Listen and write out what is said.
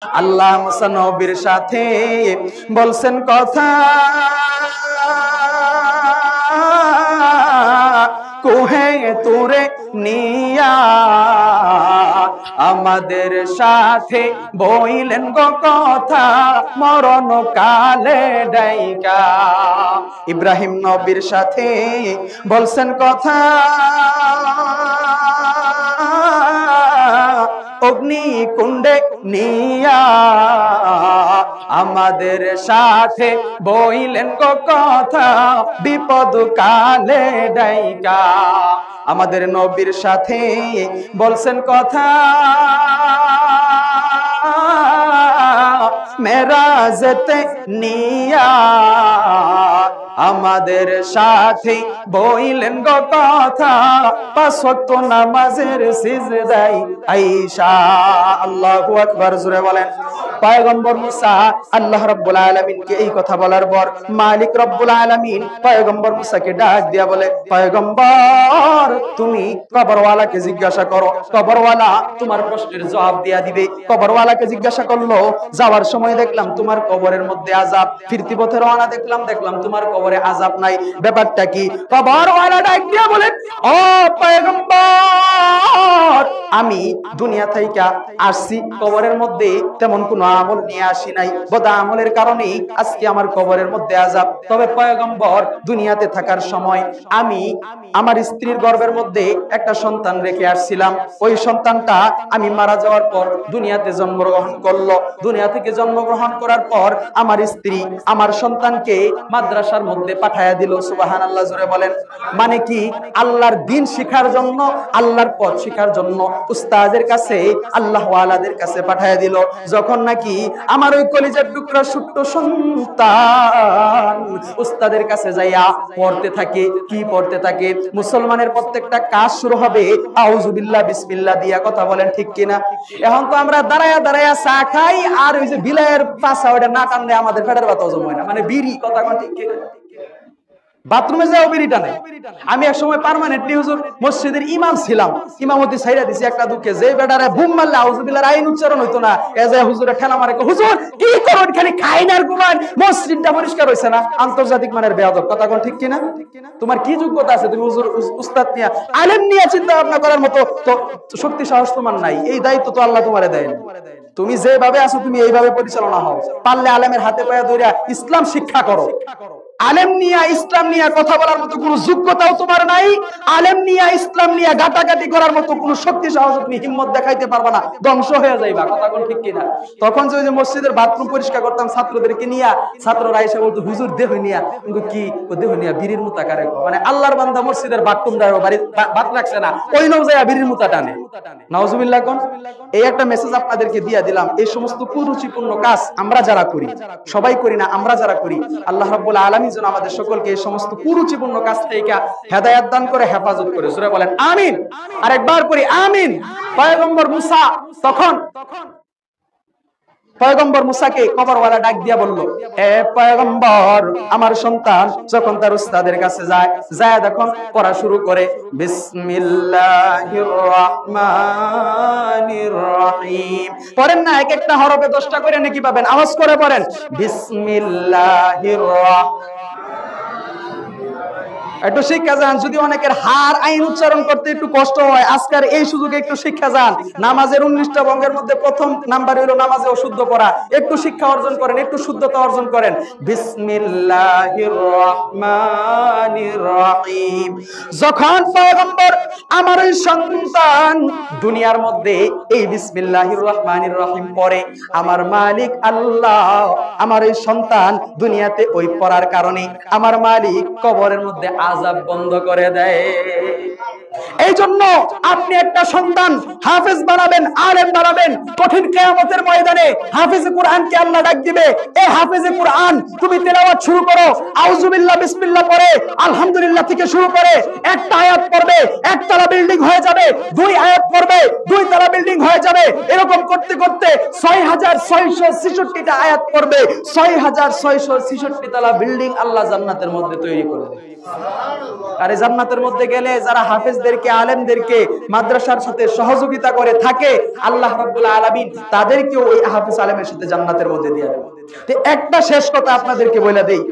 আল্লাহ মুসা নবীর সাথে বলছেন কথা, কোহে তোরে নিয়া আমাদের সাথে বইলেন গো কথা, মরণ কালে ডাইকা। ইব্রাহিম নবীর সাথে বলছেন কথা, অগ্নি কুণ্ডে নিয়া আমাদের সাথে বইলেন গো কথা, বিপদ কালে ডাইকা। আমাদের নবীর সাথে বলছেন কথা, মেরাজতে নিয়া আমাদের সাথে বইলেন গো কথা, পাঁচ ওয়াক্ত নামাজের সিজদায় আয়েশা। আল্লাহু আকবার, জোরে বলেন। পয়গম্বর মুসা আল্লাহ রাব্বুল আলামিনকে এই কথা বলার পর মালিক রব্বুল আলামিন পয়গম্বর মুসাকে ডাক দিয়া বলে, পয়গম্বর তুমি কবরওয়ালাকে জিজ্ঞাসা করো, কবরওয়ালা তোমার প্রশ্নের জবাব দিয়া দিবে। কবরওয়ালাকে জিজ্ঞাসা করলো, যাওয়ার সময় দেখলাম তোমার কবরের মধ্যে আযাব, ফিরতি পথে রওনা দেখলাম তোমার কবরে আযাব নাই, ব্যাপারটা কি? কবরওয়ালা ডাক দিয়া বলে, ও পয়গম্বর, আমি দুনিয়া থেকে আসছি, কবরের মধ্যে তেমন কোনো আমল নিয়ে আসি নাই, বদ আমলের কারণে আজকে আমার কবরের মধ্যে আযাব। তবে পয়গম্বর, দুনিয়াতে থাকার সময় আমি আমার স্ত্রীর গর্ভের মধ্যে একটা সন্তান রেখে আসছিলাম, ওই সন্তানটা আমি মারা যাওয়ার পর দুনিয়াতে জন্মগ্রহণ করলো। দুনিয়া থেকে জন্মগ্রহণ করার পর আমার স্ত্রী আমার সন্তানকে মাদ্রাসার মধ্যে পাঠায়া দিল। সুবহানাল্লাহ, জোরে বলেন। মানে কি? আল্লাহর দ্বীন শিখার জন্য, আল্লাহর পথ শিখার জন্য উস্তাদের কাছে, আল্লাহ ওয়ালাদের কাছে পাঠায়া দিল। যখন নাকি আমার ওই কলিজার টুকরা ছোট্ট সন্তান উস্তাদের কাছে যাইয়া পড়তে থাকে, কি পড়তে থাকে? মুসলমানের প্রত্যেকটা কাজ শুরু হবে আউযু বিল্লাহ বিসমিল্লাহ দিয়া, কথা বলেন ঠিক কিনা? এখন তো আমরা দাঁড়ায়া দাঁড়ায়া চা খাই, আর ওই যে বিলায়ের পাছা ওটা না টানলে আমাদের পেটের ব্যথা হজম হয় না, মানে বিড়ি, কথা বলেন ঠিক কিনা? বাথরুমে যাও বিড়ি টানে। আমি এক সময় পার্মানেন্টলি হুজুর মসজিদের ইমাম ছিলাম, ইমামতি ছাইরা দিছি একটা দুঃখে, যে বেটারে বুম মারলে আউযু বিল্লাহর আইন উচ্চারণ হইতো না, এ যে হুজুরে ঠেলা মারে, হুজুর কি করেন, খালি খাইন আর ঘুমান, মসজিদটা পরিষ্কার হইছে না। আন্তর্জাতিক মানের বেয়াদব, কথা কোন ঠিক কিনা? তোমার কি যোগ্যতা আছে তুমি হুজুর উস্তাদ নিয়া, আলেম নিয়া চিন্তা ভাবনা করার মতো তো শক্তি সাহস তোমার নাই। এই দায়িত্ব তো আল্লাহ তোমারে দেয়। তুমি যেভাবে আছো তুমি এইভাবে পরিচালনা হও। পারলে আলেমের হাতে পায়ে ধরে ইসলাম শিক্ষা করো। আলেম নিয়া ইসলাম নিয়া কথা বলার মতো কোনো যোগ্যতাও তোমার নাই, আলেম নিয়া ইসলাম নিয়া গাটাগাটি করার মতো কোনো শক্তি সাহস তুমি হিম্মত দেখাইতে পারবা না, ধ্বংস হয়ে যাইবা, কথা কোন ঠিক কিনা? তখন যে মসজিদের বাথরুম পরিষ্কার করতাম ছাত্রদেরকে নিয়া, ছাত্ররা এসে বলতো, হুজুর দেহ নিয়া, কিন্তু কি দেহ নিয়া বিড়ির মুতা কারে, মানে আল্লাহর বান্দা মসজিদের বাথরুম বাত রাখছে না, ওই নও যায় বিড়ির মুতা টানে। নাউজুবিল্লাহ কোন? এই একটা মেসেজ আপনাদেরকে দিয়া দিলাম। এই সমস্ত কুরুচিপূর্ণ কাজ আমরা যারা করি, সবাই করি না, আমরা যারা করি, আল্লাহ রাব্বুল আলামিন যেন আমাদের সকলকে এই সমস্ত কুরুচিপূর্ণ কাজ থেকে হেদায়েত দান করে, হেফাজত করে। সূরা বলেন আমিন। আরেকবার করি আমিন। পয়গম্বর মুসা তখন পয়গম্বর মুসাকে কবরওয়ালা ডাক দিয়া বলল, হে পয়গম্বর, আমার সন্তান যখন তার উস্তাদের কাছে যায় দেখুন পড়া শুরু করে, বিসমিল্লাহির রহমানির রহিম। পড়েন না, এক একটা হরফে 10টা করে নাকি পাবেন, আওয়াজ করে পড়েন, বিসমিল্লাহির রহমানির। একটু শিক্ষা যান, যদি অনেকের হার আইন উচ্চারণ করতে একটু কষ্ট হয়, আজকের এই সুযোগে একটু শিক্ষা যান। নামাজের 19টা ভঙ্গের মধ্যে প্রথম নাম্বার হলো নামাজে অশুদ্ধ পড়া। একটু শিক্ষা অর্জন করেন, একটু শুদ্ধতা অর্জন করেন। বিসমিল্লাহির রহমানির রহিম। যখন পয়গম্বর আমার এই সন্তান দুনিয়ার মধ্যে এই বিসমিল্লাহির রহমানির রহিম পড়ে, আমার মালিক আল্লাহ আমার এই সন্তান দুনিয়াতে ওই পড়ার কারণে আমার মালিক কবরের মধ্যে আযাব বন্ধ করে দেয়। এই জন্য আপনি একটা সন্তান হাফেজ বানাবেন, আলেম বানাবেন, কঠিন কিয়ামতের ময়দানে হাফেজে কোরআনকে আল্লাহ ডাক দিবে, এই হাফেজে কোরআন তুমি তেলাওয়াত শুরু করো, আউযু বিল্লাহ বিসমিল্লাহ পড়ে আলহামদুলিল্লাহ থেকে শুরু করে একটা আয়াত পড়বে, একতলা বিল্ডিং হয়ে যাবে, 2 আয়াত পড়বে, 2 তলা বিল্ডিং হয়ে যাবে। এরকম করতে করতে 6666টা আয়াত পড়বে, 6666 তলা বিল্ডিং আল্লাহ জান্নাতের মধ্যে তৈরি করে দেবে। আর এই জান্নাতের মধ্যে গেলে যারা হাফেজ হাফেজদেরকে আলেমদেরকে মাদ্রাসার সাথে সহযোগিতা করে থাকে, আল্লাহ রাব্বুল আলামিন তাদেরকেও ওই হাফেজ আলেমের সাথে জান্নাতের মধ্যে দিয়ে দেবে। তো একটা শেষ কথা আপনাদেরকে বলে দেই,